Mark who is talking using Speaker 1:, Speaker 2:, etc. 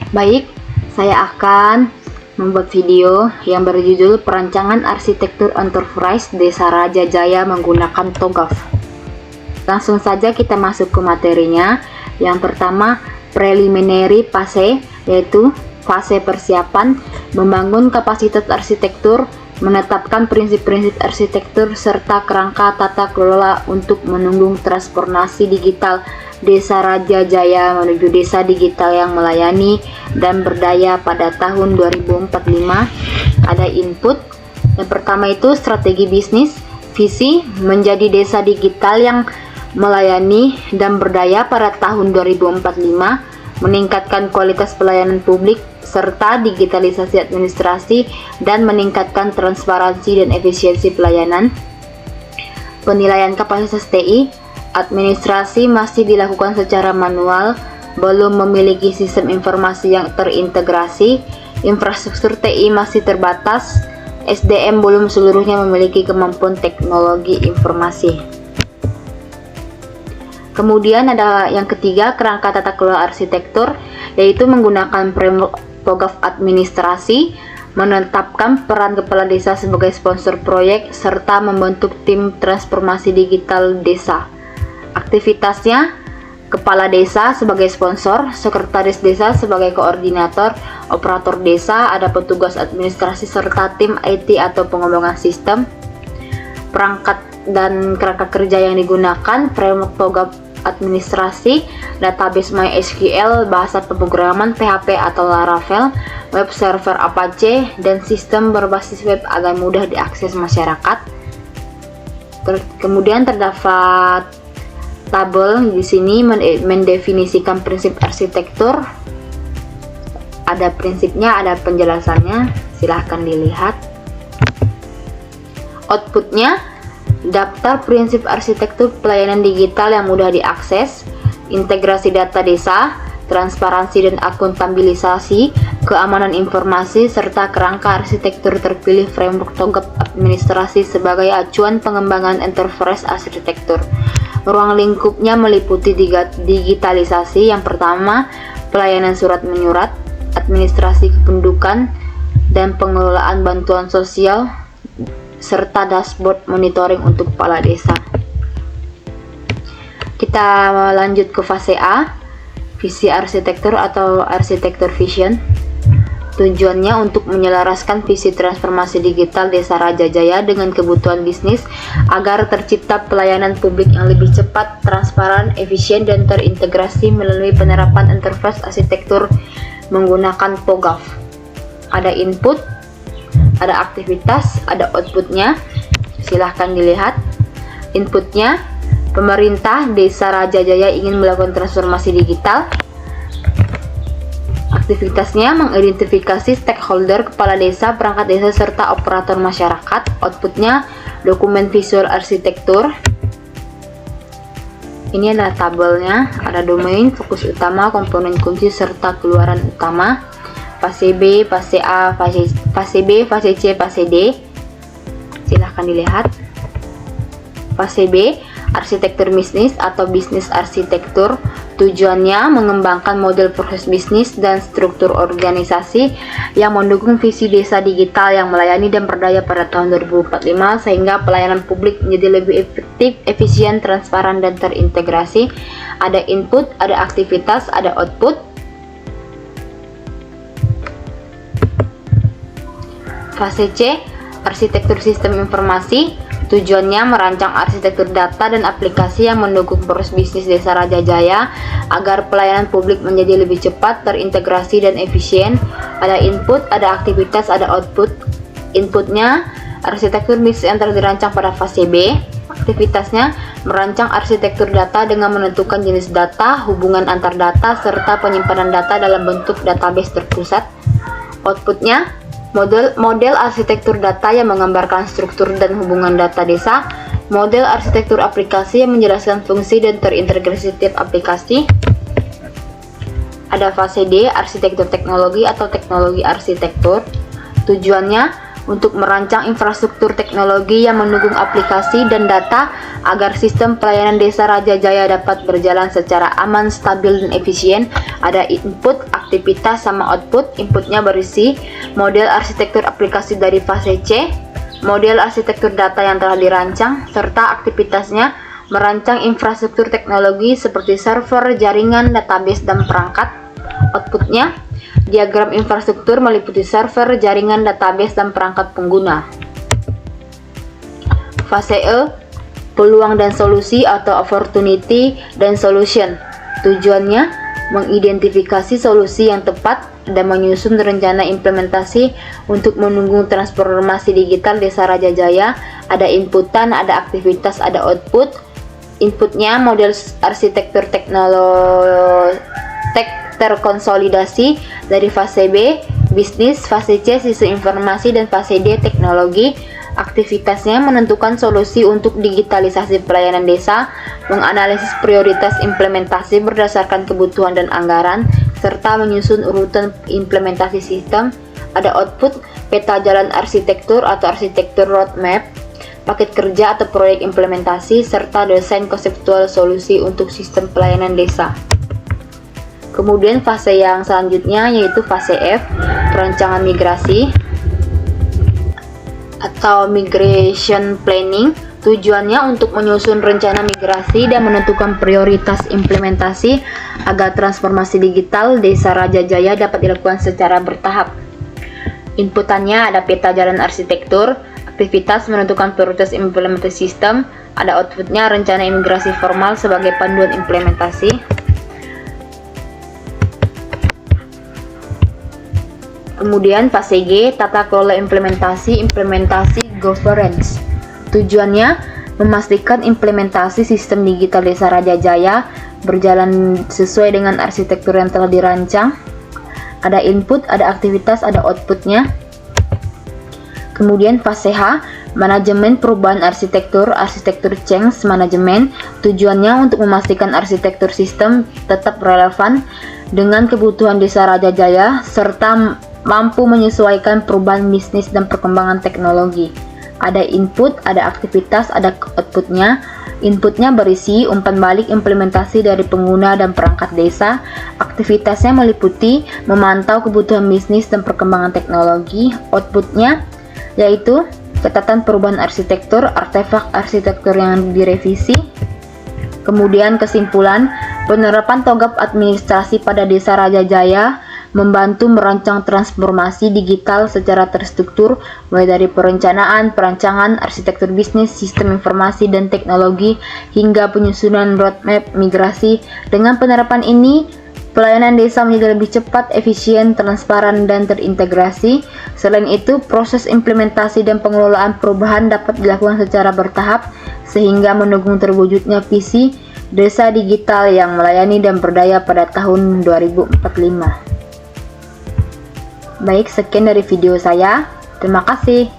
Speaker 1: Baik, saya akan membuat video yang berjudul Perancangan Arsitektur Enterprise Desa Raja Jaya menggunakan TOGAF. Langsung saja kita masuk ke materinya. Yang pertama, preliminary phase, yaitu fase persiapan, membangun kapasitas arsitektur, menetapkan prinsip-prinsip arsitektur, serta kerangka tata kelola untuk menunggu transformasi digital Desa Raja Jaya menuju desa digital yang melayani dan berdaya pada tahun 2045. Ada input. Yang pertama itu strategi bisnis, visi menjadi desa digital yang melayani dan berdaya pada tahun 2045, meningkatkan kualitas pelayanan publik serta digitalisasi administrasi dan meningkatkan transparansi dan efisiensi pelayanan. Penilaian kapasitas TI, administrasi masih dilakukan secara manual, belum memiliki sistem informasi yang terintegrasi, infrastruktur TI masih terbatas, SDM belum seluruhnya memiliki kemampuan teknologi informasi. Kemudian ada yang ketiga, kerangka tata kelola arsitektur, yaitu menggunakan framework TOGAF administrasi, menetapkan peran kepala desa sebagai sponsor proyek, serta membentuk tim transformasi digital desa. Aktivitasnya, kepala desa sebagai sponsor, sekretaris desa sebagai koordinator, operator desa, ada petugas administrasi serta tim IT atau pengembangan sistem. Perangkat dan kerangka kerja yang digunakan, framework TOGAF administrasi, database MySQL, bahasa pemrograman PHP atau Laravel, web server Apache, dan sistem berbasis web agar mudah diakses masyarakat. Kemudian terdapat tabel di sini mendefinisikan prinsip arsitektur. Ada prinsipnya, ada penjelasannya, silahkan dilihat. Outputnya, daftar prinsip arsitektur pelayanan digital yang mudah diakses, integrasi data desa, transparansi dan akuntabilisasi, keamanan informasi, serta kerangka arsitektur terpilih framework TOGAF administrasi sebagai acuan pengembangan enterprise arsitektur. Ruang lingkupnya meliputi digitalisasi. Yang pertama, pelayanan surat menyurat, administrasi kependudukan, dan pengelolaan bantuan sosial, serta dashboard monitoring untuk kepala desa. Kita lanjut ke fase A, visi arsitektur atau arsitektur vision. Tujuannya untuk menyelaraskan visi transformasi digital Desa Raja Jaya dengan kebutuhan bisnis agar tercipta pelayanan publik yang lebih cepat, transparan, efisien, dan terintegrasi melalui penerapan enterprise arsitektur menggunakan TOGAF. Ada input, ada aktivitas, ada outputnya. Silahkan dilihat. Inputnya, pemerintah Desa Raja Jaya ingin melakukan transformasi digital. Aktivitasnya, mengidentifikasi stakeholder, kepala desa, perangkat desa, serta operator masyarakat. Outputnya, dokumen visual arsitektur. Ini adalah tabelnya, ada domain, fokus utama, komponen kunci, serta keluaran utama. Fase B, fase A, fase B, fase C, fase D. Silahkan dilihat. Fase B, arsitektur bisnis atau bisnis arsitektur. Tujuannya mengembangkan model proses bisnis dan struktur organisasi yang mendukung visi desa digital yang melayani dan berdaya pada tahun 2045 sehingga pelayanan publik menjadi lebih efektif, efisien, transparan, dan terintegrasi. Ada input, ada aktivitas, ada output. Fase C, arsitektur sistem informasi. Tujuannya merancang arsitektur data dan aplikasi yang mendukung proses bisnis Desa Raja Jaya agar pelayanan publik menjadi lebih cepat, terintegrasi, dan efisien. Ada input, ada aktivitas, ada output. Inputnya, arsitektur bisnis yang telah dirancang pada fase B. Aktivitasnya, merancang arsitektur data dengan menentukan jenis data, hubungan antar data, serta penyimpanan data dalam bentuk database terpusat. Outputnya, model arsitektur data yang menggambarkan struktur dan hubungan data desa, model arsitektur aplikasi yang menjelaskan fungsi dan terintegrasi tiap aplikasi. Ada fase D, arsitektur teknologi atau teknologi arsitektur. Tujuannya untuk merancang infrastruktur teknologi yang mendukung aplikasi dan data agar sistem pelayanan Desa Raja Jaya dapat berjalan secara aman, stabil, dan efisien. Ada input, aktivitas, sama output. Inputnya berisi model arsitektur aplikasi dari fase C, model arsitektur data yang telah dirancang, serta aktivitasnya merancang infrastruktur teknologi seperti server, jaringan, database, dan perangkat. Outputnya diagram infrastruktur meliputi server, jaringan, database, dan perangkat pengguna. Fase E, peluang dan solusi atau opportunity dan solution. Tujuannya mengidentifikasi solusi yang tepat dan menyusun rencana implementasi untuk mendukung transformasi digital Desa Raja Jaya. Ada inputan, ada aktivitas, ada output. Inputnya model arsitektur teknologi terkonsolidasi dari fase B, bisnis, fase C, sistem informasi, dan fase D, teknologi. Aktivitasnya menentukan solusi untuk digitalisasi pelayanan desa, menganalisis prioritas implementasi berdasarkan kebutuhan dan anggaran, serta menyusun urutan implementasi sistem. Ada output, peta jalan arsitektur atau arsitektur roadmap, paket kerja atau proyek implementasi, serta desain konseptual solusi untuk sistem pelayanan desa. Kemudian fase yang selanjutnya yaitu fase F, perancangan migrasi atau migration planning. Tujuannya untuk menyusun rencana migrasi dan menentukan prioritas implementasi agar transformasi digital Desa Raja Jaya dapat dilakukan secara bertahap. Inputannya ada peta jalan arsitektur, aktivitas menentukan prioritas implementasi sistem, ada outputnya rencana imigrasi formal sebagai panduan implementasi. Kemudian fase G, tata kelola implementasi governance. Tujuannya memastikan implementasi sistem digital Desa Raja Jaya berjalan sesuai dengan arsitektur yang telah dirancang. Ada input, ada aktivitas, ada outputnya. Kemudian fase H, manajemen perubahan arsitektur change management. Tujuannya untuk memastikan arsitektur sistem tetap relevan dengan kebutuhan Desa Raja Jaya serta mampu menyesuaikan perubahan bisnis dan perkembangan teknologi. Ada input, ada aktivitas, ada outputnya. Inputnya berisi umpan balik implementasi dari pengguna dan perangkat desa. Aktivitasnya meliputi memantau kebutuhan bisnis dan perkembangan teknologi. Outputnya yaitu catatan perubahan arsitektur, artefak arsitektur yang direvisi. Kemudian kesimpulan, penerapan TOGAF administrasi pada Desa Raja Jaya membantu merancang transformasi digital secara terstruktur, mulai dari perencanaan, perancangan, arsitektur bisnis, sistem informasi dan teknologi, hingga penyusunan roadmap migrasi. Dengan penerapan ini, pelayanan desa menjadi lebih cepat, efisien, transparan, dan terintegrasi. Selain itu, proses implementasi dan pengelolaan perubahan dapat dilakukan secara bertahap, sehingga mendukung terwujudnya visi desa digital yang melayani dan berdaya pada tahun 2045. Baik, sekian dari video saya. Terima kasih.